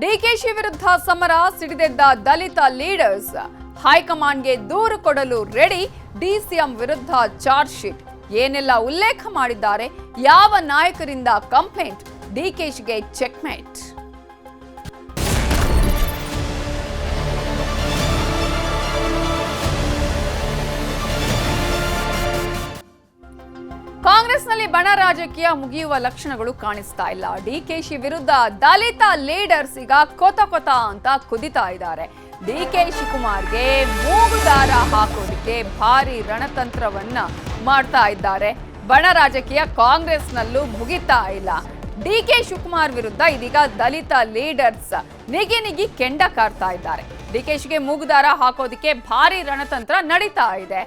ಡಿಕೆಶಿ ವಿರುದ್ಧ ಸಮರ ಸಿಡಿದೆದ್ದ ದಲಿತ ಲೀಡರ್ಸ್ ಹೈಕಮಾಂಡ್ಗೆ ದೂರು ಕೊಡಲು ರೆಡಿ. ಡಿಸಿಎಂ ವಿರುದ್ಧ ಚಾರ್ಜ್ ಶೀಟ್ ಏನೆಲ್ಲ ಉಲ್ಲೇಖ ಮಾಡಿದ್ದಾರೆ, ಯಾವ ನಾಯಕರಿಂದ ಕಂಪ್ಲೇಂಟ್, ಡಿಕೆಶಿಗೆ ಚೆಕ್ಮೇಟ್. ಕಾಂಗ್ರೆಸ್ನಲ್ಲಿ ಬಣ ರಾಜಕೀಯ ಮುಗಿಯುವ ಲಕ್ಷಣಗಳು ಕಾಣಿಸ್ತಾ ಇಲ್ಲ. ಡಿಕೆಶಿ ವಿರುದ್ಧ ದಲಿತ ಲೀಡರ್ಸ್ ಈಗ ಕೊತ ಅಂತ ಕುದಿತಾ ಇದ್ದಾರೆ. ಡಿಕೆ ಶಿವಕುಮಾರ್ಗೆ ಮೂಗುದಾರ ಹಾಕೋದಕ್ಕೆ ಭಾರಿ ರಣತಂತ್ರವನ್ನ ಮಾಡ್ತಾ ಇದ್ದಾರೆ. ಬಣ ರಾಜಕೀಯ ಕಾಂಗ್ರೆಸ್ನಲ್ಲೂ ಮುಗಿತಾ ಇಲ್ಲ. ಡಿಕೆ ಶಿವಕುಮಾರ್ ವಿರುದ್ಧ ಇದೀಗ ದಲಿತ ಲೀಡರ್ಸ್ ನಿಗಿ ಕೆಂಡ ಕಾರ್ತಾ ಇದ್ದಾರೆ. ಡಿಕೆಶಿಗೆ ಮೂಗುದಾರ ಹಾಕೋದಕ್ಕೆ ಭಾರಿ ರಣತಂತ್ರ ನಡೀತಾ ಇದೆ.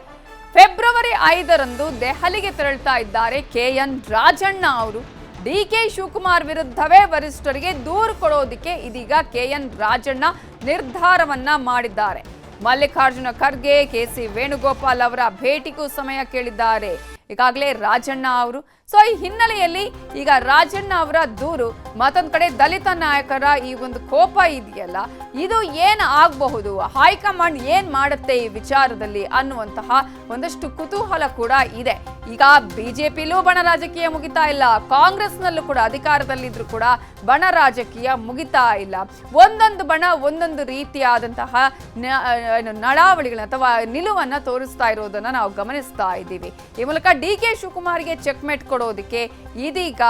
ಫೆಬ್ರವರಿ 5ರಂದು ದೆಹಲಿಗೆ ತೆರಳುತ್ತಾ ಇದ್ದಾರೆ ಕೆಎನ್ ರಾಜಣ್ಣ ಅವರು. ಡಿಕೆ ಶಿವಕುಮಾರ್ ವಿರುದ್ಧವೇ ವರಿಷ್ಠರಿಗೆ ದೂರು ಕೊಡೋದಕ್ಕೆ ಇದೀಗ ಕೆಎನ್ ರಾಜಣ್ಣ ನಿರ್ಧಾರವನ್ನ ಮಾಡಿದ್ದಾರೆ. ಮಲ್ಲಿಕಾರ್ಜುನ ಖರ್ಗೆ, ಕೆಸಿ ವೇಣುಗೋಪಾಲ್ ಅವರ ಭೇಟಿಗೂ ಸಮಯ ಕೇಳಿದ್ದಾರೆ ಈಗಾಗಲೇ ರಾಜಣ್ಣ ಅವರು. ಸೊ ಈ ಹಿನ್ನೆಲೆಯಲ್ಲಿ ಈಗ ರಾಜಣ್ಣ ಅವರ ದೂರು, ಮತ್ತೊಂದು ಕಡೆ ದಲಿತ ನಾಯಕರ ಈ ಒಂದು ಕೋಪ ಇದೆಯಲ್ಲ, ಇದು ಏನ್ ಆಗಬಹುದು, ಹೈಕಮಾಂಡ್ ಏನ್ ಮಾಡುತ್ತೆ ಈ ವಿಚಾರದಲ್ಲಿ ಅನ್ನುವಂತಹ ಒಂದಷ್ಟು ಕುತೂಹಲ ಕೂಡ ಇದೆ. ಈಗ ಬಿಜೆಪಿಲೂ ಬಣ ರಾಜಕೀಯ ಮುಗಿತಾ ಇಲ್ಲ, ಕಾಂಗ್ರೆಸ್ನಲ್ಲೂ ಕೂಡ ಅಧಿಕಾರದಲ್ಲಿದ್ರು ಕೂಡ ಬಣ ರಾಜಕೀಯ ಮುಗಿತಾ ಇಲ್ಲ. ಒಂದೊಂದು ಬಣ ಒಂದೊಂದು ರೀತಿಯಾದಂತಹ ನಡಾವಳಿಗಳನ್ನ ಅಥವಾ ನಿಲುವನ್ನ ತೋರಿಸ್ತಾ ಇರೋದನ್ನ ನಾವು ಗಮನಿಸ್ತಾ ಇದ್ದೀವಿ. ಈ ಮೂಲಕ ಡಿಕೆ ಶಿವಕುಮಾರ್ಗೆ ಚೆಕ್ಮೇಟ್ ಕೊಡೋದಕ್ಕೆ ಇದೀಗ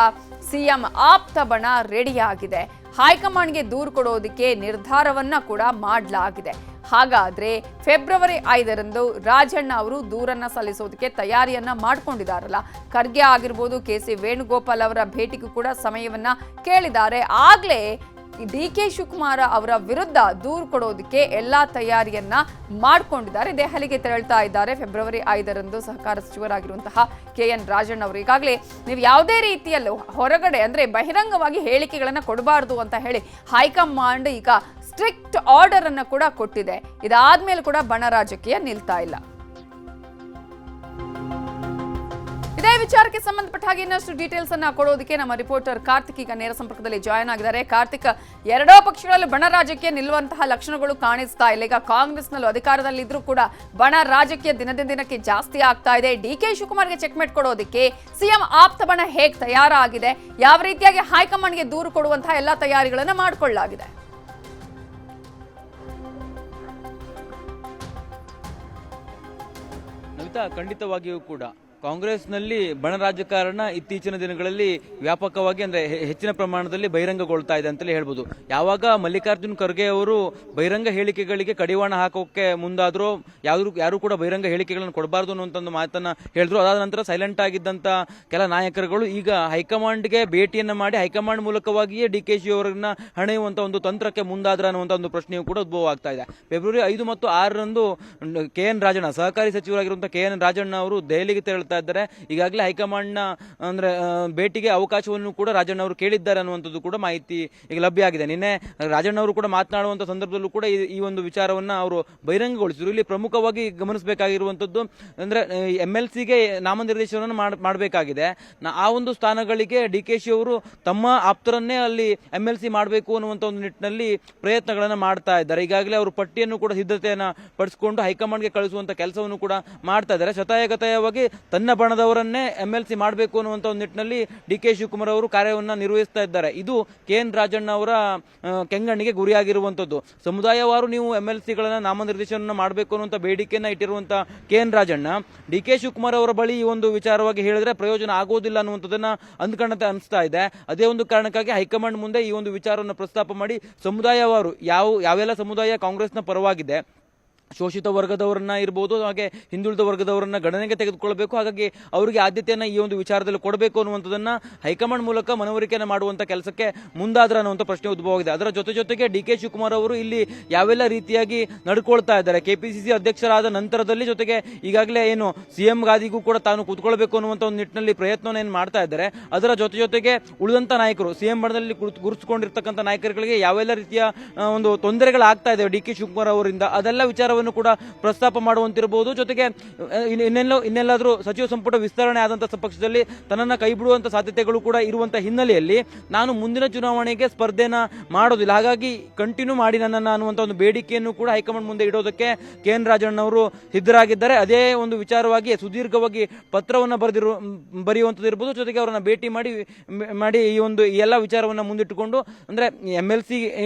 ಸಿಎಂ ಆಪ್ತ ಬಣ ರೆಡಿಯಾಗಿದೆ. ಹೈಕಮಾಂಡ್ಗೆ ದೂರು ಕೊಡೋದಕ್ಕೆ ನಿರ್ಧಾರವನ್ನ ಕೂಡ ಮಾಡಲಾಗಿದೆ. ಹಾಗಾದ್ರೆ ಫೆಬ್ರವರಿ 5ರಂದು ರಾಜಣ್ಣ ಅವರು ದೂರನ್ನ ಸಲ್ಲಿಸೋದಕ್ಕೆ ತಯಾರಿಯನ್ನ ಮಾಡ್ಕೊಂಡಿದ್ದಾರಲ್ಲ. ಖರ್ಗೆ ಆಗಿರ್ಬೋದು, ಕೆಸಿ ವೇಣುಗೋಪಾಲ್ ಅವರ ಭೇಟಿಗೂ ಕೂಡ ಸಮಯವನ್ನ ಕೇಳಿದ್ದಾರೆ. ಆಗ್ಲೇ ಡಿಕೆ ಶಿವಕುಮಾರ್ ಅವರ ವಿರುದ್ಧ ದೂರು ಕೊಡೋದಕ್ಕೆ ಎಲ್ಲಾ ತಯಾರಿಯನ್ನ ಮಾಡ್ಕೊಂಡಿದ್ದಾರೆ. ದೆಹಲಿಗೆ ತೆರಳ್ತಾ ಇದ್ದಾರೆ. ಫೆಬ್ರವರಿ 5ರಂದು ಸಹಕಾರ ಸಚಿವರಾಗಿರುವಂತಹ ಕೆಎನ್ ರಾಜಣ್ಣ ಅವರು ಈಗಾಗಲೇ ನೀವು ಯಾವುದೇ ರೀತಿಯಲ್ಲೂ ಹೊರಗಡೆ ಅಂದ್ರೆ ಬಹಿರಂಗವಾಗಿ ಹೇಳಿಕೆಗಳನ್ನ ಕೊಡಬಾರದು ಅಂತ ಹೇಳಿ ಹೈಕಮಾಂಡ್ ಈಗ ಸ್ಟ್ರಿಕ್ಟ್ ಆರ್ಡರ್ ಅನ್ನ ಕೂಡ ಕೊಟ್ಟಿದೆ. ಇದಾದ್ಮೇಲೆ ಕೂಡ ಬಣ ರಾಜಕೀಯ ನಿಲ್ತಾ ಇಲ್ಲ. ಇದೇ ವಿಚಾರಕ್ಕೆ ಸಂಬಂಧಪಟ್ಟ ಹಾಗೆ ಇನ್ನಷ್ಟು ಡೀಟೇಲ್ಸ್ ಅನ್ನ ಕೊಡೋದಕ್ಕೆ ನಮ್ಮ ರಿಪೋರ್ಟರ್ ಕಾರ್ತಿಕ್ ಈಗ ನೇರ ಸಂಪರ್ಕದಲ್ಲಿ ಜಾಯ್ನ್ ಆಗಿದ್ದಾರೆ. ಕಾರ್ತಿಕ್, ಎರಡೋ ಪಕ್ಷಗಳಲ್ಲಿ ಬಣ ರಾಜಕೀಯ ನಿಲ್ಲುವಂತಹ ಲಕ್ಷಣಗಳು ಕಾಣಿಸ್ತಾ ಇಲ್ಲ. ಈಗ ಕಾಂಗ್ರೆಸ್ನಲ್ಲೂ ಅಧಿಕಾರದಲ್ಲಿದ್ರೂ ಕೂಡ ಬಣ ರಾಜಕೀಯ ದಿನದಿಂದ ದಿನಕ್ಕೆ ಜಾಸ್ತಿ ಆಗ್ತಾ ಇದೆ. ಡಿಕೆ ಶಿವಕುಮಾರ್ಗೆ ಚೆಕ್ಮೇಟ್ ಕೊಡೋದಕ್ಕೆ ಸಿಎಂ ಆಪ್ತ ಬಣ ಹೇಗೆ ತಯಾರಾಗಿದೆ, ಯಾವ ರೀತಿಯಾಗಿ ಹೈಕಮಾಂಡ್ಗೆ ದೂರು ಕೊಡುವಂತಹ ಎಲ್ಲಾ ತಯಾರಿಗಳನ್ನ ಮಾಡಿಕೊಳ್ಳಲಾಗಿದೆ? ಖಂಡಿತವಾಗಿಯೂ ಕೂಡ ಕಾಂಗ್ರೆಸ್ನಲ್ಲಿ ಬಣ ರಾಜಕಾರಣ ಇತ್ತೀಚಿನ ದಿನಗಳಲ್ಲಿ ವ್ಯಾಪಕವಾಗಿ ಅಂದ್ರೆ ಹೆಚ್ಚಿನ ಪ್ರಮಾಣದಲ್ಲಿ ಬಹಿರಂಗಗೊಳ್ತಾ ಇದೆ ಅಂತಲೇ ಹೇಳ್ಬೋದು. ಯಾವಾಗ ಮಲ್ಲಿಕಾರ್ಜುನ್ ಖರ್ಗೆ ಅವರು ಬಹಿರಂಗ ಹೇಳಿಕೆಗಳಿಗೆ ಕಡಿವಾಣ ಹಾಕೋಕೆ ಮುಂದಾದ್ರೂ ಯಾರು ಕೂಡ ಬಹಿರಂಗ ಹೇಳಿಕೆಗಳನ್ನು ಕೊಡಬಾರ್ದು ಅನ್ನುವಂತ ಒಂದು ಮಾತನ್ನ ಹೇಳಿದ್ರು. ಅದಾದ ನಂತರ ಸೈಲೆಂಟ್ ಆಗಿದ್ದಂತ ಕೆಲ ನಾಯಕರುಗಳು ಈಗ ಹೈಕಮಾಂಡ್ಗೆ ಭೇಟಿಯನ್ನ ಮಾಡಿ ಹೈಕಮಾಂಡ್ ಮೂಲಕವಾಗಿಯೇ ಡಿಕೆಶಿ ಅವರನ್ನ ಹಣೆಯುವಂತ ಒಂದು ತಂತ್ರಕ್ಕೆ ಮುಂದಾದ್ರ ಅನ್ನುವಂತ ಒಂದು ಪ್ರಶ್ನೆಯೂ ಕೂಡ ಉದ್ಭವ ಆಗ್ತಾ ಇದೆ. ಫೆಬ್ರವರಿ 5 ಮತ್ತು 6ರಂದು ಕೆಎನ್ ರಾಜಣ್ಣ, ಸಹಕಾರಿ ಸಚಿವರಾಗಿರುವಂತಹ ಕೆಎನ್ ರಾಜಣ್ಣ ಅವರು ದೆಹಲಿಗೆ ತೆರಳುತ್ತಾ ಇದ್ದಾರೆ. ಈಗಾಗಲೇ ಹೈಕಮಾಂಡ್ ನ ಅಂದ್ರೆ ಭೇಟಿಗೆ ಅವಕಾಶವನ್ನು ಕೂಡ ರಾಜಣ್ಣ ಅವರು ಕೇಳಿದ್ದಾರೆ ಅನ್ನುವಂಥದ್ದು ಕೂಡ ಮಾಹಿತಿ ಈಗ ಲಭ್ಯ ಆಗಿದೆ. ನಿನ್ನೆ ರಾಜಣ್ಣ ಅವರು ಕೂಡ ಮಾತನಾಡುವಂತ ಸಂದರ್ಭದಲ್ಲೂ ಕೂಡ ಈ ಒಂದು ವಿಚಾರವನ್ನ ಅವರು ಬಹಿರಂಗಗೊಳಿಸಿದ್ರು. ಇಲ್ಲಿ ಪ್ರಮುಖವಾಗಿ ಗಮನಿಸಬೇಕಾಗಿರುವಂತದ್ದು ಅಂದ್ರೆ MLCಗೆ ನಾಮನಿರ್ದೇಶನವನ್ನು ಮಾಡಬೇಕಾಗಿದೆ. ಆ ಒಂದು ಸ್ಥಾನಗಳಿಗೆ ಡಿಕೆಶಿ ಅವರು ತಮ್ಮ ಆಪ್ತರನ್ನೇ ಅಲ್ಲಿ MLC ಮಾಡಬೇಕು ಅನ್ನುವಂತ ಒಂದು ನಿಟ್ಟಿನಲ್ಲಿ ಪ್ರಯತ್ನಗಳನ್ನ ಮಾಡ್ತಾ ಇದ್ದಾರೆ. ಈಗಾಗಲೇ ಅವರು ಪಟ್ಟಿಯನ್ನು ಕೂಡ ಸಿದ್ಧತೆಯನ್ನ ಪಡಿಸಿಕೊಂಡು ಹೈಕಮಾಂಡ್ಗೆ ಕಳಿಸುವಂತ ಕೆಲಸವನ್ನು ಕೂಡ ಮಾಡ್ತಾ ಇದ್ದಾರೆ. ಶತಾಯಗತಾಯವಾಗಿ ತನ್ನ ಬಣದವರನ್ನೇ MLC ಮಾಡಬೇಕು ಅನ್ನುವಂತ ಒಂದು ನಿಟ್ಟಿನಲ್ಲಿ ಡಿಕೆ ಶಿವಕುಮಾರ್ ಅವರು ಕಾರ್ಯವನ್ನ ನಿರ್ವಹಿಸ್ತಾ ಇದ್ದಾರೆ. ಇದು ಕೆಎನ್ ರಾಜಣ್ಣ ಅವರ ಕೆಂಗಣ್ಣಿಗೆ ಗುರಿಯಾಗಿರುವಂತದ್ದು. ಸಮುದಾಯವಾರು ನೀವು MLCಗಳನ್ನ ನಾಮನಿರ್ದೇಶನ ಮಾಡಬೇಕು ಅನ್ನುವಂತ ಬೇಡಿಕೆಯನ್ನ ಇಟ್ಟಿರುವಂತಹ ಕೆಎನ್ ರಾಜಣ್ಣ ಡಿಕೆ ಶಿವಕುಮಾರ್ ಅವರ ಬಳಿ ಈ ಒಂದು ವಿಚಾರವಾಗಿ ಹೇಳಿದ್ರೆ ಪ್ರಯೋಜನ ಆಗೋದಿಲ್ಲ ಅನ್ನುವಂಥದ್ದನ್ನ ಅಂದ್ಕೊಂಡಂತೆ ಅನಿಸ್ತಾ ಇದೆ. ಅದೇ ಒಂದು ಕಾರಣಕ್ಕಾಗಿ ಹೈಕಮಾಂಡ್ ಮುಂದೆ ಈ ಒಂದು ವಿಚಾರವನ್ನು ಪ್ರಸ್ತಾಪ ಮಾಡಿ ಸಮುದಾಯವಾರು ಯಾವೆಲ್ಲ ಸಮುದಾಯ ಕಾಂಗ್ರೆಸ್ನ ಪರವಾಗಿದೆ, ಶೋಷಿತ ವರ್ಗದವರನ್ನ ಇರಬಹುದು, ಹಾಗೆ ಹಿಂದುಳಿದ ವರ್ಗದವರನ್ನ ಗಣನೆಗೆ ತೆಗೆದುಕೊಳ್ಳಬೇಕು, ಹಾಗಾಗಿ ಅವರಿಗೆ ಆದ್ಯತೆಯನ್ನ ಈ ಒಂದು ವಿಚಾರದಲ್ಲಿ ಕೊಡಬೇಕು ಅನ್ನುವಂಥದ್ದನ್ನ ಹೈಕಮಾಂಡ್ ಮೂಲಕ ಮನವರಿಕೆಯನ್ನು ಮಾಡುವಂತ ಕೆಲಸಕ್ಕೆ ಮುಂದಾದ್ರ ಅನ್ನುವಂಥ ಪ್ರಶ್ನೆ ಉದ್ಭವವಾಗಿದೆ. ಅದರ ಜೊತೆಗೆ ಡಿಕೆ ಶಿವಕುಮಾರ್ ಅವರು ಇಲ್ಲಿ ಯಾವೆಲ್ಲ ರೀತಿಯಾಗಿ ನಡ್ಕೊಳ್ತಾ ಇದ್ದಾರೆ, ಕೆಪಿಸಿಸಿ ಅಧ್ಯಕ್ಷರಾದ ನಂತರದಲ್ಲಿ ಜೊತೆಗೆ ಈಗಾಗಲೇ ಏನು ಸಿಎಂ ಗಾದಿಗೂ ಕೂಡ ತಾನು ಕೂತ್ಕೊಳ್ಬೇಕು ಅನ್ನುವಂಥ ಒಂದು ನಿಟ್ಟಿನಲ್ಲಿ ಪ್ರಯತ್ನವನ್ನು ಏನು ಮಾಡ್ತಾ ಇದ್ದಾರೆ. ಅದರ ಜೊತೆಗೆ ಉಳಿದಂತ ನಾಯಕರು ಸಿಎಂ ಬಣದಲ್ಲಿ ಗುರುತಿಸಿಕೊಂಡಿರ್ತಕ್ಕಂಥ ನಾಯಕರುಗಳಿಗೆ ಯಾವೆಲ್ಲ ರೀತಿಯ ಒಂದು ತೊಂದರೆಗಳಾಗ್ತಾ ಇದೆ ಡಿಕೆ ಶಿವಕುಮಾರ್ ಅವರಿಂದ, ಅದೆಲ್ಲ ವಿಚಾರ ವಿಚಾರವನ್ನು ಕೂಡ ಪ್ರಸ್ತಾಪ ಮಾಡುವಂತಿರಬಹುದು. ಜೊತೆಗೆ ಇನ್ನೆಲ್ಲಾದ್ರೂ ಸಚಿವ ಸಂಪುಟ ವಿಸ್ತರಣೆ ಆದಂತಹ ಪಕ್ಷದಲ್ಲಿ ತನ್ನನ್ನ ಕೈ ಬಿಡುವಂತ ಸಾಧ್ಯತೆಗಳು ಕೂಡ ಇರುವಂತಹ ಹಿನ್ನೆಲೆಯಲ್ಲಿ ನಾನು ಮುಂದಿನ ಚುನಾವಣೆಗೆ ಸ್ಪರ್ಧೆನ ಮಾಡೋದಿಲ್ಲ, ಹಾಗಾಗಿ ಕಂಟಿನ್ಯೂ ಮಾಡಿ ನನ್ನನ್ನು ಅನ್ನುವಂತ ಒಂದು ಬೇಡಿಕೆಯನ್ನು ಕೂಡ ಹೈಕಮಾಂಡ್ ಮುಂದೆ ಇಡೋದಕ್ಕೆ KN ರಾಜಣ್ಣ ಅವರು ಸಿದ್ಧರಾಗಿದ್ದಾರೆ. ಅದೇ ಒಂದು ವಿಚಾರವಾಗಿ ಸುದೀರ್ಘವಾಗಿ ಪತ್ರವನ್ನು ಬರೆಯುವಂಥದ್ದು ಇರ್ಬೋದು. ಜೊತೆಗೆ ಅವರನ್ನ ಭೇಟಿ ಮಾಡಿ ಈ ಎಲ್ಲ ವಿಚಾರವನ್ನ ಮುಂದಿಟ್ಟುಕೊಂಡು ಅಂದ್ರೆ MLC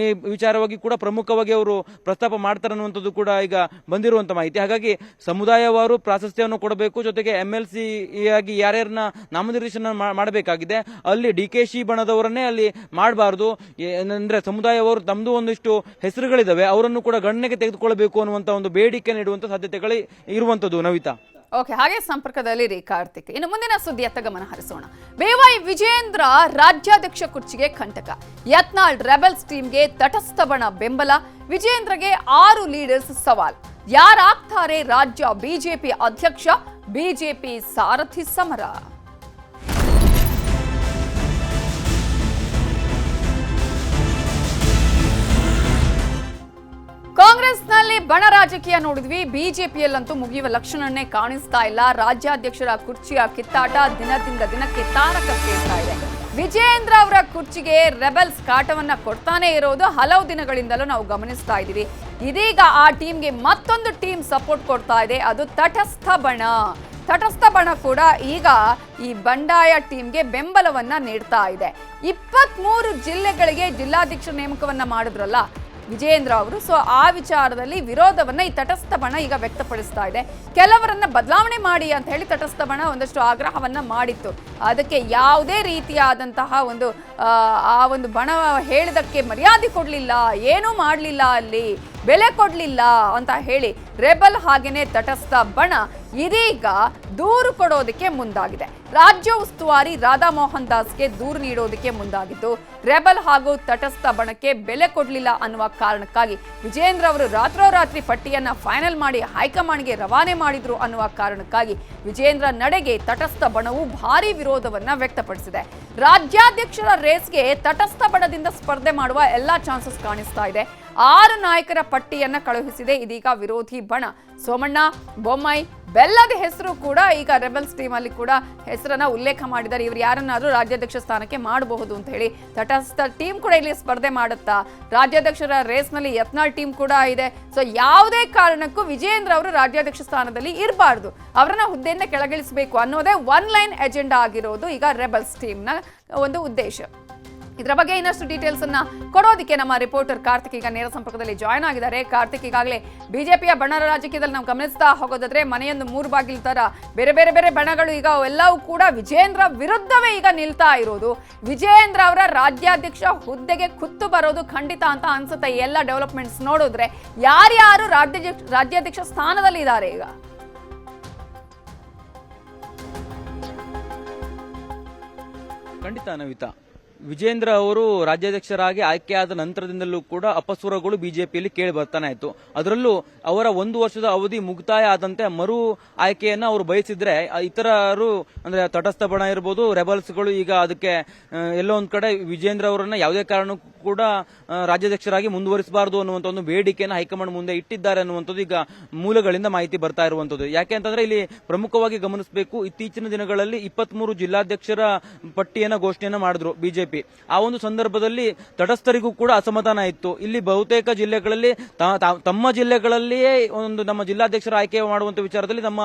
ವಿಚಾರವಾಗಿ ಕೂಡ ಪ್ರಮುಖವಾಗಿ ಅವರು ಪ್ರಸ್ತಾಪ ಮಾಡ್ತಾರೆ ಅನ್ನುವಂಥದ್ದು ಕೂಡ ಈಗ ಬಂದಿರುವಂತ ಮಾಹಿತಿ. ಹಾಗಾಗಿ ಸಮುದಾಯವಾರು ಪ್ರಾಶಸ್ತ್ಯವನ್ನು ಕೊಡಬೇಕು. ಜೊತೆಗೆ MLC ಆಗಿ ಯಾರ್ಯಾರನ್ನ ನಾಮನಿರ್ದೇಶನ ಮಾಡಬೇಕಾಗಿದೆ ಅಲ್ಲಿ DKಶಿ ಬಣದವರನ್ನೇ ಅಲ್ಲಿ ಮಾಡಬಾರ್ದು. ಅಂದ್ರೆ ಸಮುದಾಯವರು ತಮ್ಮದು ಒಂದಿಷ್ಟು ಹೆಸರುಗಳಿದಾವೆ, ಅವರನ್ನು ಕೂಡ ಗಣನೆಗೆ ತೆಗೆದುಕೊಳ್ಳಬೇಕು ಅನ್ನುವಂತ ಒಂದು ಬೇಡಿಕೆ ನೀಡುವಂತ ಸಾಧ್ಯತೆಗಳು ಇರುವಂತದ್ದು. ನವಿತಾ, ಓಕೆ, ಹಾಗೆ ಸಂಪರ್ಕದಲ್ಲಿ ರೀ ಕಾರ್ತಿಕ್. ಇನ್ನು ಮುಂದಿನ ಸುದ್ದಿಯತ್ತ ಗಮನ ಹರಿಸೋಣ. BY ವಿಜೇಂದ್ರ ರಾಜ್ಯಾಧ್ಯಕ್ಷ ಕುರ್ಚಿಗೆ ಕಂಟಕ. ಯತ್ನಾಳ್ ರೆಬೆಲ್ಸ್ ಟೀಮ್ಗೆ ತಟಸ್ಥ ಬಣ ಬೆಂಬಲ. ವಿಜೇಂದ್ರಗೆ 6 ಲೀಡರ್ಸ್ ಸವಾಲ್. ಯಾರಾಗ್ತಾರೆ ರಾಜ್ಯ ಬಿಜೆಪಿ ಅಧ್ಯಕ್ಷ? ಬಿಜೆಪಿ ಸಾರಥಿ ಸಮರ. ಕಾಂಗ್ರೆಸ್ನಲ್ಲಿ ಬಣ ರಾಜಕೀಯ ನೋಡಿದ್ವಿ, ಬಿಜೆಪಿಯಲ್ಲಂತೂ ಮುಗಿಯುವ ಲಕ್ಷಣವನ್ನೇ ಕಾಣಿಸ್ತಾ ಇಲ್ಲ. ರಾಜ್ಯಾಧ್ಯಕ್ಷರ ಕುರ್ಚಿಯ ಕಿತ್ತಾಟ ದಿನದಿಂದ ದಿನಕ್ಕೆ ತಾರಕಕ್ಕೇರ್ತಾ ಇದೆ. ವಿಜೇಂದ್ರ ಅವರ ಕುರ್ಚಿಗೆ ರೆಬೆಲ್ಸ್ ಕಾಟವನ್ನ ಕೊಡ್ತಾನೆ ಇರೋದು ಹಲವು ದಿನಗಳಿಂದಲೂ ನಾವು ಗಮನಿಸ್ತಾ ಇದ್ದೀವಿ. ಇದೀಗ ಆ ಟೀಮ್ಗೆ ಮತ್ತೊಂದು ಟೀಮ್ ಸಪೋರ್ಟ್ ಕೊಡ್ತಾ ಇದೆ, ಅದು ತಟಸ್ಥ ಬಣ. ತಟಸ್ಥ ಬಣ ಕೂಡ ಈಗ ಈ ಬಂಡಾಯ ಟೀಮ್ಗೆ ಬೆಂಬಲವನ್ನ ನೀಡ್ತಾ ಇದೆ. 23 ಜಿಲ್ಲೆಗಳಿಗೆ ಜಿಲ್ಲಾಧ್ಯಕ್ಷ ನೇಮಕವನ್ನ ಮಾಡಿದ್ರಲ್ಲ ವಿಜೇಂದ್ರ ಅವರು, ಸೊ ಆ ವಿಚಾರದಲ್ಲಿ ವಿರೋಧವನ್ನ ಈ ತಟಸ್ಥ ಬಣ ಈಗ ವ್ಯಕ್ತಪಡಿಸ್ತಾ ಇದೆ. ಕೆಲವರನ್ನ ಬದಲಾವಣೆ ಮಾಡಿ ಅಂತ ಹೇಳಿ ತಟಸ್ಥ ಬಣ ಒಂದಷ್ಟು ಆಗ್ರಹವನ್ನ ಮಾಡಿತ್ತು. ಅದಕ್ಕೆ ಯಾವುದೇ ರೀತಿಯಾದಂತಹ ಆ ಒಂದು ಬಣ ಹೇಳಿದಕ್ಕೆ ಮರ್ಯಾದೆ ಕೊಡ್ಲಿಲ್ಲ, ಏನೂ ಮಾಡಲಿಲ್ಲ, ಅಲ್ಲಿ ಬೆಲೆ ಕೊಡ್ಲಿಲ್ಲ ಅಂತ ಹೇಳಿ ರೆಬಲ್ ಹಾಗೇನೆ ತಟಸ್ಥ ಬಣ ಇದೀಗ ದೂರು ಕೊಡೋದಕ್ಕೆ ಮುಂದಾಗಿದೆ. ರಾಜ್ಯ ಉಸ್ತುವಾರಿ ರಾಧಾ ಮೋಹನ್ ದಾಸ್ಗೆ ದೂರು ನೀಡೋದಕ್ಕೆ ಮುಂದಾಗಿದ್ದು, ರೆಬಲ್ ಹಾಗೂ ತಟಸ್ಥ ಬಣಕ್ಕೆ ಬೆಲೆ ಕೊಡ್ಲಿಲ್ಲ ಅನ್ನುವ ಕಾರಣಕ್ಕಾಗಿ ವಿಜೇಂದ್ರ ಅವರು ರಾತ್ರೋರಾತ್ರಿ ಪಟ್ಟಿಯನ್ನ ಫೈನಲ್ ಮಾಡಿ ಹೈಕಮಾಂಡ್ಗೆ ರವಾನೆ ಮಾಡಿದ್ರು ಅನ್ನುವ ಕಾರಣಕ್ಕಾಗಿ ವಿಜೇಂದ್ರ ನಡೆಗೆ ತಟಸ್ಥ ಬಣವು ಭಾರಿ ವಿರೋಧವನ್ನ ವ್ಯಕ್ತಪಡಿಸಿದೆ. ರಾಜ್ಯಾಧ್ಯಕ್ಷರ ರೇಸ್ಗೆ ತಟಸ್ಥ ಬಣದಿಂದ ಸ್ಪರ್ಧೆ ಮಾಡುವ ಎಲ್ಲಾ ಚಾನ್ಸಸ್ ಕಾಣಿಸ್ತಾ ಇದೆ. 6 ನಾಯಕರ ಪಟ್ಟಿಯನ್ನ ಕಳುಹಿಸಿದೆ ಇದೀಗ ವಿರೋಧಿ ಬಣ. ಸೋಮಣ್ಣ, ಬೊಮ್ಮಾಯಿ, ಬೆಲ್ಲದ ಹೆಸರು ಕೂಡ ಈಗ ರೆಬೆಲ್ಸ್ ಟೀಮ್ ಅಲ್ಲಿ ಕೂಡ ಹೆಸರನ್ನ ಉಲ್ಲೇಖ ಮಾಡಿದ್ದಾರೆ. ಇವರು ಯಾರನ್ನಾದ್ರೂ ರಾಜ್ಯಾಧ್ಯಕ್ಷ ಸ್ಥಾನಕ್ಕೆ ಮಾಡಬಹುದು ಅಂತ ಹೇಳಿ. ತಟಸ್ಥ ಟೀಮ್ ಕೂಡ ಇಲ್ಲಿ ಸ್ಪರ್ಧೆ ಮಾಡುತ್ತಾ. ರಾಜ್ಯಾಧ್ಯಕ್ಷರ ರೇಸ್ ನಲ್ಲಿ ಯತ್ನಾಳ್ ಟೀಮ್ ಕೂಡ ಇದೆ. ಸೊ ಯಾವುದೇ ಕಾರಣಕ್ಕೂ ವಿಜೇಂದ್ರ ಅವರು ರಾಜ್ಯಾಧ್ಯಕ್ಷ ಸ್ಥಾನದಲ್ಲಿ ಇರಬಾರ್ದು, ಅವರನ್ನ ಹುದ್ದೆಯಿಂದ ಕೆಳಗಿಳಿಸಬೇಕು ಅನ್ನೋದೇ ಒನ್ ಲೈನ್ ಎಜೆಂಡಾ ಆಗಿರೋದು ಈಗ ರೆಬೆಲ್ಸ್ ಟೀಮ್ ನ ಒಂದು ಉದ್ದೇಶ. ಇದರ ಬಗ್ಗೆ ಇನ್ನಷ್ಟು ಡೀಟೇಲ್ಸ್ ಅನ್ನ ಕೊಡೋದಕ್ಕೆ ನಮ್ಮ ರಿಪೋರ್ಟರ್ ಕಾರ್ತಿಕ್ ಈಗ ನೇರ ಸಂಪರ್ಕದಲ್ಲಿ ಜಾಯ್ನ್ ಆಗಿದ್ದಾರೆ. ಕಾರ್ತಿಕ್, ಈಗಾಗಲೇ ಬಿಜೆಪಿಯ ಬಣ ರಾಜಕೀಯದಲ್ಲಿ ನಾವು ಗಮನಿಸ್ತಾ ಹೋಗೋದಾದ್ರೆ ಮನೆಯೊಂದು 3 ಬಾಗಿಲು ತರ ಬೇರೆ ಬೇರೆ ಬೇರೆ ಬಣಗಳು ಈಗ ಎಲ್ಲವೂ ಕೂಡ ವಿಜೇಂದ್ರ ವಿರುದ್ಧವೇ ಈಗ ನಿಲ್ತಾ ಇರೋದು. ವಿಜೇಂದ್ರ ಅವರ ರಾಜ್ಯಾಧ್ಯಕ್ಷ ಹುದ್ದೆಗೆ ಕುತ್ತು ಬರೋದು ಖಂಡಿತ ಅಂತ ಅನ್ಸುತ್ತೆ. ಎಲ್ಲ ಡೆವಲಪ್ಮೆಂಟ್ಸ್ ನೋಡಿದ್ರೆ ಯಾರ್ಯಾರು ರಾಜ್ಯಾಧ್ಯಕ್ಷ ಸ್ಥಾನದಲ್ಲಿ ಇದ್ದಾರೆ ಈಗ? ಖಂಡಿತ ನವಿತಾ, ವಿಜೇಂದ್ರ ಅವರು ರಾಜ್ಯಾಧ್ಯಕ್ಷರಾಗಿ ಆಯ್ಕೆಯಾದ ನಂತರದಿಂದಲೂ ಕೂಡ ಅಪಸ್ವರಗಳು ಬಿಜೆಪಿಯಲ್ಲಿ ಕೇಳಿ ಬರ್ತಾನೆ ಇತ್ತು. ಅದರಲ್ಲೂ ಅವರ 1 ವರ್ಷದ ಅವಧಿ ಮುಕ್ತಾಯ ಆದಂತೆ ಮರು ಆಯ್ಕೆಯನ್ನ ಅವರು ಬಯಸಿದ್ರೆ ಇತರರು ಅಂದ್ರೆ ತಟಸ್ಥ ಬಣ ಇರಬಹುದು, ರೆಬಲ್ಸ್ಗಳು ಈಗ ಅದಕ್ಕೆ ಎಲ್ಲೋ ಒಂದ್ ಕಡೆ ವಿಜೇಂದ್ರ ಅವರನ್ನ ಯಾವುದೇ ಕಾರಣಕ್ಕೂ ಕೂಡ ರಾಜ್ಯಾಧ್ಯಕ್ಷರಾಗಿ ಮುಂದುವರಿಸಬಾರದು ಅನ್ನುವಂತ ಒಂದು ಬೇಡಿಕೆಯನ್ನು ಹೈಕಮಾಂಡ್ ಮುಂದೆ ಇಟ್ಟಿದ್ದಾರೆ ಅನ್ನುವಂಥದ್ದು ಈಗ ಮೂಲಗಳಿಂದ ಮಾಹಿತಿ ಬರ್ತಾ ಇರುವಂತದ್ದು. ಯಾಕೆ ಅಂತಂದ್ರೆ ಇಲ್ಲಿ ಪ್ರಮುಖವಾಗಿ ಗಮನಿಸಬೇಕು, ಇತ್ತೀಚಿನ ದಿನಗಳಲ್ಲಿ 23 ಜಿಲ್ಲಾಧ್ಯಕ್ಷರ ಪಟ್ಟಿಯನ್ನ ಘೋಷಣೆಯನ್ನ ಮಾಡಿದ್ರು ಬಿಜೆಪಿ. ಆ ಒಂದು ಸಂದರ್ಭದಲ್ಲಿ ತಟಸ್ಥರಿಗೂ ಕೂಡ ಅಸಮಾಧಾನ ಇತ್ತು. ಇಲ್ಲಿ ಬಹುತೇಕ ಜಿಲ್ಲೆಗಳಲ್ಲಿ ತಮ್ಮ ಜಿಲ್ಲೆಗಳಲ್ಲಿಯೇ ಒಂದು ನಮ್ಮ ಜಿಲ್ಲಾಧ್ಯಕ್ಷರ ಆಯ್ಕೆ ಮಾಡುವಂತ ವಿಚಾರದಲ್ಲಿ ನಮ್ಮ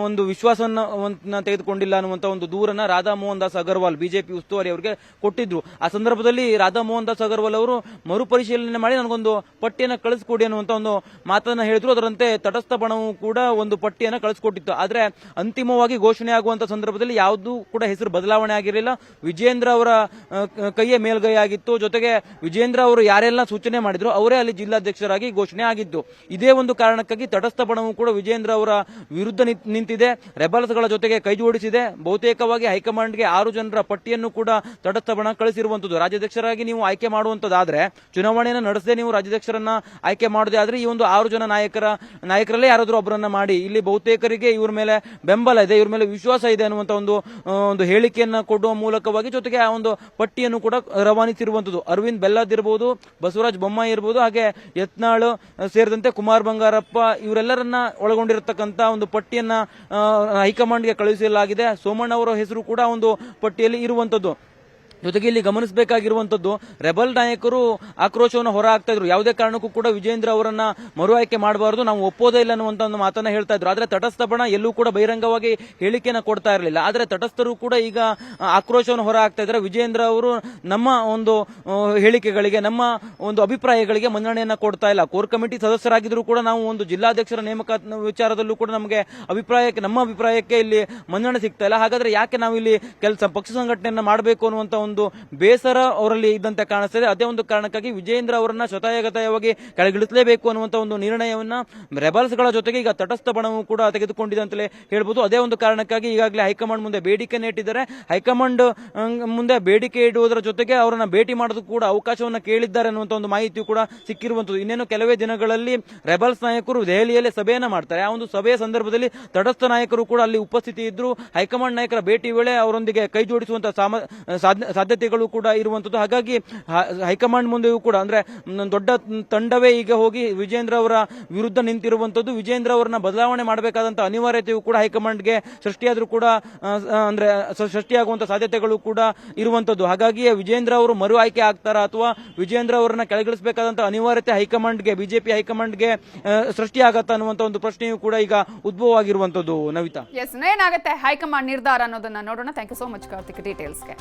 ಒಂದು ವಿಶ್ವಾಸವನ್ನ ತೆಗೆದುಕೊಂಡಿಲ್ಲ ಅನ್ನುವಂತ ಒಂದು ದೂರನ್ನ ರಾಧಾ ಮೋಹನ್ ದಾಸ್ ಅಗರ್ವಾಲ್ ಬಿಜೆಪಿ ಉಸ್ತುವಾರಿ ಅವರಿಗೆ ಕೊಟ್ಟಿದ್ರು. ಆ ಸಂದರ್ಭದಲ್ಲಿ ರಾಧಾ ಮೋಹನ್ ದಾಸ್ ಅಗರ್ವಾಲ್ ಅವರು ಮರುಪರಿಶೀಲನೆ ಮಾಡಿ ನನಗೊಂದು ಪಟ್ಟಿಯನ್ನು ಕಳಿಸ್ಕೊಡಿ ಅನ್ನುವಂತ ಒಂದು ಮಾತನ್ನ ಹೇಳಿದ್ರು. ಅದರಂತೆ ತಟಸ್ಥ ಬಣವು ಕೂಡ ಒಂದು ಪಟ್ಟಿಯನ್ನು ಕಳಿಸ್ಕೊಟ್ಟಿತ್ತು. ಆದ್ರೆ ಅಂತಿಮವಾಗಿ ಘೋಷಣೆ ಆಗುವಂತ ಸಂದರ್ಭದಲ್ಲಿ ಯಾವುದೂ ಕೂಡ ಹೆಸರು ಬದಲಾವಣೆ ಆಗಿರಲಿಲ್ಲ. ವಿಜೇಂದ್ರ ಅವರ ಕೈಯೇ ಮೇಲ್ಗೈ ಆಗಿತ್ತು. ಜೊತೆಗೆ ವಿಜೇಂದ್ರ ಅವರು ಯಾರೆಲ್ಲ ಸೂಚನೆ ಮಾಡಿದ್ರು ಅವರೇ ಅಲ್ಲಿ ಜಿಲ್ಲಾಧ್ಯಕ್ಷರಾಗಿ ಘೋಷಣೆ ಆಗಿತ್ತು. ಇದೇ ಒಂದು ಕಾರಣಕ್ಕಾಗಿ ತಟಸ್ಥ ಬಣವು ಕೂಡ ವಿಜೇಂದ್ರ ಅವರ ವಿರುದ್ಧ ನಿಂತಿದೆ, ರೆಬಲ್ಸ್ಗಳ ಜೊತೆಗೆ ಕೈ ಜೋಡಿಸಿದೆ. ಬಹುತೇಕವಾಗಿ ಹೈಕಮಾಂಡ್ಗೆ 6 ಜನರ ಪಟ್ಟಿಯನ್ನು ಕೂಡ ತಟಸ್ಥ ಬಣ ಕಳಿಸಿರುವಂತದ್ದು. ರಾಜ್ಯಾಧ್ಯಕ್ಷರಾಗಿ ನೀವು ಆಯ್ಕೆ ಮಾಡುವಂತ ಮಾಡುವಂತದ್ದಾದ್ರೆ, ಚುನಾವಣೆಯನ್ನು ನಡೆಸದೆ ನೀವು ರಾಜ್ಯಾಧ್ಯಕ್ಷರನ್ನ ಆಯ್ಕೆ ಮಾಡದೆ ಆದ್ರೆ ಈ ಒಂದು 6 ಜನ ನಾಯಕರಲ್ಲೇ ಯಾರಾದ್ರೂ ಒಬ್ಬರನ್ನ ಮಾಡಿ, ಇಲ್ಲಿ ಬಹುತೇಕರಿಗೆ ಇವ್ರ ಮೇಲೆ ಬೆಂಬಲ ಇದೆ, ಇವ್ರ ಮೇಲೆ ವಿಶ್ವಾಸ ಇದೆ ಅನ್ನುವಂತ ಒಂದು ಹೇಳಿಕೆಯನ್ನ ಕೊಡುವ ಮೂಲಕವಾಗಿ ಜೊತೆಗೆ ಆ ಒಂದು ಪಟ್ಟಿಯನ್ನು ಕೂಡ ರವಾನಿಸಿರುವಂತದ್ದು. ಅರವಿಂದ್ ಬೆಲ್ಲದ್ ಇರಬಹುದು, ಬಸವರಾಜ ಬೊಮ್ಮಾಯಿ ಇರಬಹುದು, ಹಾಗೆ ಯತ್ನಾಳ್ ಸೇರಿದಂತೆ ಕುಮಾರ್ ಬಂಗಾರಪ್ಪ ಇವರೆಲ್ಲರನ್ನ ಒಳಗೊಂಡಿರತಕ್ಕಂತ ಒಂದು ಪಟ್ಟಿಯನ್ನ ಹೈಕಮಾಂಡ್ಗೆ ಕಳುಹಿಸಲಾಗಿದೆ. ಸೋಮಣ್ಣ ಅವರ ಹೆಸರು ಕೂಡ ಒಂದು ಪಟ್ಟಿಯಲ್ಲಿ ಇರುವಂತದ್ದು. ಜೊತೆಗೆ ಇಲ್ಲಿ ಗಮನಿಸಬೇಕಾಗಿರುವಂತದ್ದು, ರೆಬಲ್ ನಾಯಕರು ಆಕ್ರೋಶವನ್ನು ಹೊರ ಹಾಕ್ತಾ ಇದ್ರು. ಯಾವುದೇ ಕಾರಣಕ್ಕೂ ಕೂಡ ವಿಜೇಂದ್ರ ಅವರನ್ನ ಮರು ಆಯ್ಕೆ ಮಾಡಬಾರದು, ನಾವು ಒಪ್ಪೋದೇ ಇಲ್ಲ ಅನ್ನುವಂತ ಒಂದು ಮಾತನ್ನ ಹೇಳ್ತಾ ಇದ್ರು. ಆದ್ರೆ ತಟಸ್ಥ ಬಣ ಎಲ್ಲೂ ಕೂಡ ಬಹಿರಂಗವಾಗಿ ಹೇಳಿಕೆಯನ್ನ ಕೊಡ್ತಾ ಇರಲಿಲ್ಲ. ಆದ್ರೆ ತಟಸ್ಥರು ಕೂಡ ಈಗ ಆಕ್ರೋಶವನ್ನು ಹೊರ ಹಾಕ್ತಾ ಇದ್ದಾರೆ. ವಿಜೇಂದ್ರ ಅವರು ನಮ್ಮ ಒಂದು ಹೇಳಿಕೆಗಳಿಗೆ, ನಮ್ಮ ಒಂದು ಅಭಿಪ್ರಾಯಗಳಿಗೆ ಮನ್ನಣೆಯನ್ನ ಕೊಡ್ತಾ ಇಲ್ಲ. ಕೋರ್ ಕಮಿಟಿ ಸದಸ್ಯರಾಗಿದ್ರು ಕೂಡ ನಾವು ಒಂದು ಜಿಲ್ಲಾಧ್ಯಕ್ಷರ ನೇಮಕ ವಿಚಾರದಲ್ಲೂ ಕೂಡ ನಮ್ಮ ಅಭಿಪ್ರಾಯಕ್ಕೆ ಇಲ್ಲಿ ಮನ್ನಣೆ ಸಿಗ್ತಾ ಇಲ್ಲ. ಹಾಗಾದ್ರೆ ಯಾಕೆ ನಾವು ಇಲ್ಲಿ ಪಕ್ಷ ಸಂಘಟನೆಯನ್ನ ಮಾಡಬೇಕು ಅನ್ನುವಂತ ಒಂದು ಬೇಸರ ಅವರಲ್ಲಿ ಇದ್ದಂತೆ ಕಾಣಿಸ್ತದೆ. ಅದೇ ಒಂದು ಕಾರಣಕ್ಕಾಗಿ ವಿಜೇಂದ್ರ ಅವರನ್ನ ಶತಾಯಗತಾಯವಾಗಿ ಕೆಳಗಿಳಿಸಲೇಬೇಕು ಅನ್ನುವಂತ ಒಂದು ನಿರ್ಣಯವನ್ನ ರೆಬಲ್ಸ್ ಗಳ ಜೊತೆಗೆ ಈಗ ತಟಸ್ಥ ಬಣವು ಕೂಡ ತೆಗೆದುಕೊಂಡಿದೆ ಅಂತಲೇ ಹೇಳ್ಬೋದು. ಅದೇ ಒಂದು ಕಾರಣಕ್ಕಾಗಿ ಈಗಾಗಲೇ ಹೈಕಮಾಂಡ್ ಮುಂದೆ ಬೇಡಿಕೆ ಇಟ್ಟಿದ್ದಾರೆ. ಹೈಕಮಾಂಡ್ ಮುಂದೆ ಬೇಡಿಕೆ ಇಡುವುದರ ಜೊತೆಗೆ ಅವರನ್ನ ಭೇಟಿ ಮಾಡೋದಕ್ಕೂ ಕೂಡ ಅವಕಾಶವನ್ನ ಕೇಳಿದ್ದಾರೆ ಅನ್ನುವಂತ ಒಂದು ಮಾಹಿತಿಯು ಕೂಡ ಸಿಕ್ಕಿರುವಂತದ್ದು. ಇನ್ನೇನು ಕೆಲವೇ ದಿನಗಳಲ್ಲಿ ರೆಬಲ್ಸ್ ನಾಯಕರು ದೆಹಲಿಯಲ್ಲಿ ಸಭೆಯನ್ನ ಮಾಡ್ತಾರೆ. ಆ ಒಂದು ಸಭೆಯ ಸಂದರ್ಭದಲ್ಲಿ ತಟಸ್ಥ ನಾಯಕರು ಕೂಡ ಅಲ್ಲಿ ಉಪಸ್ಥಿತಿ ಇದ್ರು. ಹೈಕಮಾಂಡ್ ನಾಯಕರ ಭೇಟಿ ವೇಳೆ ಅವರೊಂದಿಗೆ ಕೈ ಜೋಡಿಸುವಂತಹ ಸಾಧ್ಯತೆಗಳು ಕೂಡ ಇರುವಂತದ್ದು. ಹಾಗಾಗಿ ಹೈಕಮಾಂಡ್ ಮುಂದೆಯೂ ಕೂಡ ಅಂದ್ರೆ ದೊಡ್ಡ ತಂಡವೇ ಈಗ ಹೋಗಿ ವಿಜೇಂದ್ರ ಅವರ ವಿರುದ್ಧ ನಿಂತಿರುವಂತದ್ದು. ವಿಜೇಂದ್ರ ಅವರನ್ನ ಬದಲಾವಣೆ ಮಾಡಬೇಕಾದಂತ ಅನಿವಾರ್ಯತೆಯೂ ಕೂಡ ಹೈಕಮಾಂಡ್ಗೆ ಸೃಷ್ಟಿಯಾದ್ರೂ ಕೂಡ ಅಂದ್ರೆ ಸೃಷ್ಟಿಯಾಗುವಂತ ಸಾಧ್ಯತೆಗಳು ಕೂಡ ಇರುವಂತದ್ದು. ಹಾಗಾಗಿ ವಿಜೇಂದ್ರ ಅವರು ಮರು ಆಯ್ಕೆ ಆಗ್ತಾರಾ ಅಥವಾ ವಿಜೇಂದ್ರ ಅವರನ್ನ ಕೆಳಗಿಳಿಸಬೇಕಾದಂತ ಅನಿವಾರ್ಯತೆ ಹೈಕಮಾಂಡ್ಗೆ, ಬಿಜೆಪಿ ಹೈಕಮಾಂಡ್ಗೆ ಸೃಷ್ಟಿಯಾಗತ್ತಾ ಅನ್ನುವಂತ ಒಂದು ಪ್ರಶ್ನೆಯೂ ಕೂಡ ಈಗ ಉದ್ಭವವಾಗಿರುವಂತದ್ದು. ನವಿತಾ, ಏನಾಗುತ್ತೆ ಹೈಕಮಾಂಡ್ ನಿರ್ಧಾರ ಅನ್ನೋದನ್ನ ನೋಡೋಣ. Thank you so much Karthik ಡೀಟೇಲ್ಸ್ಗೆ.